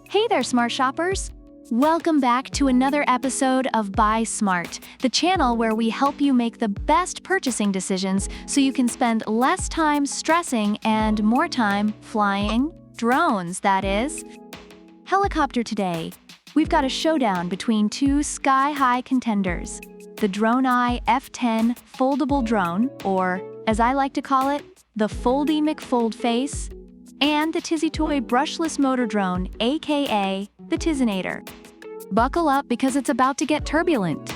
Hey there, smart shoppers! Welcome back to another episode of Buy Smart, the channel where we help you make the best purchasing decisions so you can spend less time stressing and more time flying drones, that is. Helicopter today. We've got a showdown between two sky-high contenders, the DroneEYE F10 foldable drone, or as I like to call it, the Foldy McFoldface, and the TizzToy brushless motor drone, aka the Tizzinator. Buckle up because it's about to get turbulent.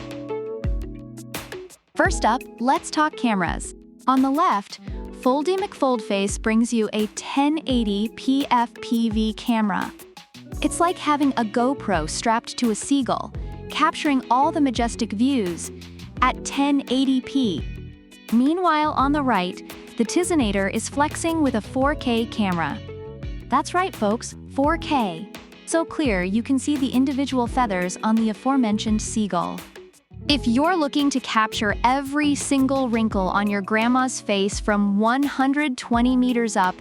First up, let's talk cameras. On the left, Foldy McFoldface brings you a 1080 PFPV camera. It's like having a GoPro strapped to a seagull, capturing all the majestic views at 1080p. Meanwhile, on the right, the Tizzinator is flexing with a 4K camera. That's right, folks, 4K. So clear you can see the individual feathers on the aforementioned seagull. If you're looking to capture every single wrinkle on your grandma's face from 120 meters up,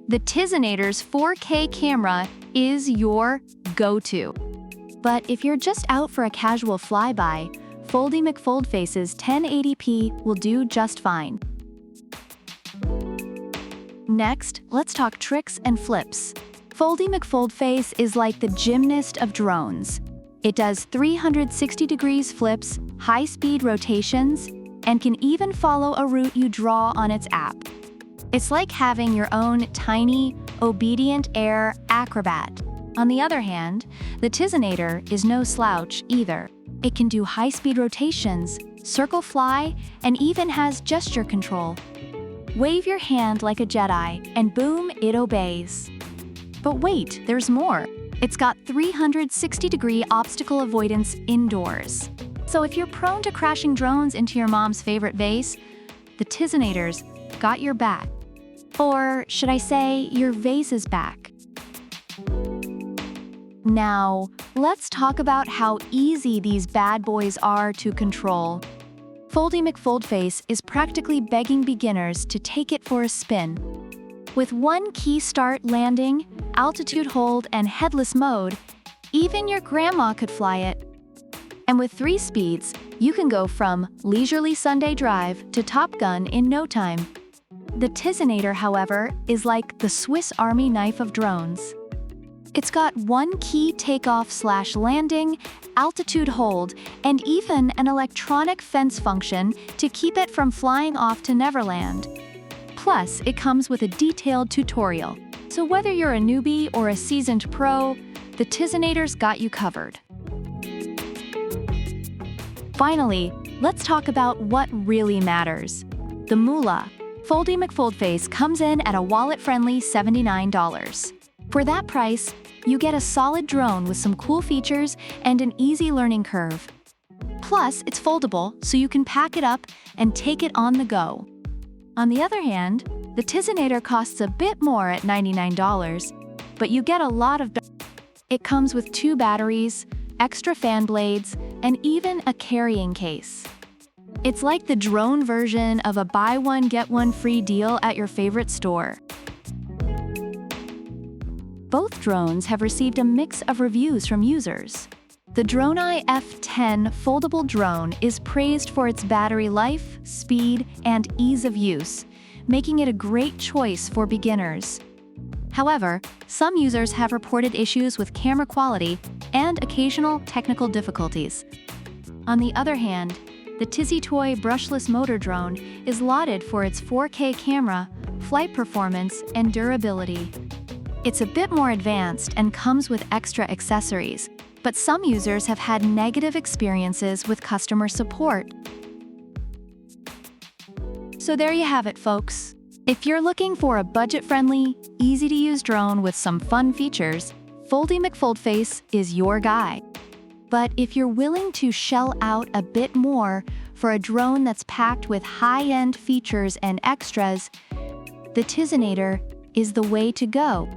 the Tizzinator's 4K camera is your go-to. But if you're just out for a casual flyby, Foldy McFoldface's 1080p will do just fine. Next, let's talk tricks and flips. Foldy McFoldface is like the gymnast of drones. It does 360 degrees flips, high-speed rotations, and can even follow a route you draw on its app. It's like having your own tiny, obedient air acrobat. On the other hand, the Tizzinator is no slouch either. It can do high-speed rotations, circle fly, and even has gesture control. Wave your hand like a Jedi, and boom, it obeys. But wait, there's more. It's got 360-degree obstacle avoidance indoors. So if you're prone to crashing drones into your mom's favorite vase, the Tizzinator's got your back. Or should I say, your vase's back. Now, let's talk about how easy these bad boys are to control. Foldy McFoldface is practically begging beginners to take it for a spin. With one key start landing, altitude hold, and headless mode, even your grandma could fly it. And with 3 speeds, you can go from leisurely Sunday drive to Top Gun in no time. The Tizzinator, however, is like the Swiss Army knife of drones. It's got one key takeoff/landing, altitude hold, and even an electronic fence function to keep it from flying off to Neverland. Plus, it comes with a detailed tutorial. So whether you're a newbie or a seasoned pro, the Tizzinator's got you covered. Finally, let's talk about what really matters. The moolah. Foldy McFoldface comes in at a wallet-friendly $79. For that price, you get a solid drone with some cool features and an easy learning curve. Plus, it's foldable, so you can pack it up and take it on the go. On the other hand, the Tizzinator costs a bit more at $99, but you get a lot of. It comes with 2 batteries, extra fan blades, and even a carrying case. It's like the drone version of a buy one get one free deal at your favorite store. Both drones have received a mix of reviews from users. The DroneEYE F10 foldable drone is praised for its battery life, speed, and ease of use, making it a great choice for beginners. However, some users have reported issues with camera quality and occasional technical difficulties. On the other hand, the TizzToy brushless motor drone is lauded for its 4K camera, flight performance, and durability. It's a bit more advanced and comes with extra accessories, but some users have had negative experiences with customer support. So there you have it, folks. If you're looking for a budget-friendly, easy-to-use drone with some fun features, Foldy McFoldface is your guy. But if you're willing to shell out a bit more for a drone that's packed with high-end features and extras, the Tizzinator is the way to go.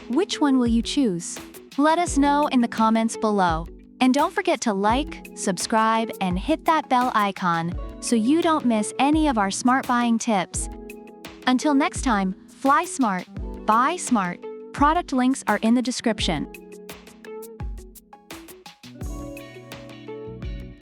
Which one will you choose? Let us know in the comments below. And don't forget to like, subscribe, and hit that bell icon so you don't miss any of our smart buying tips. Until next time, fly smart, buy smart. Product links are in the description.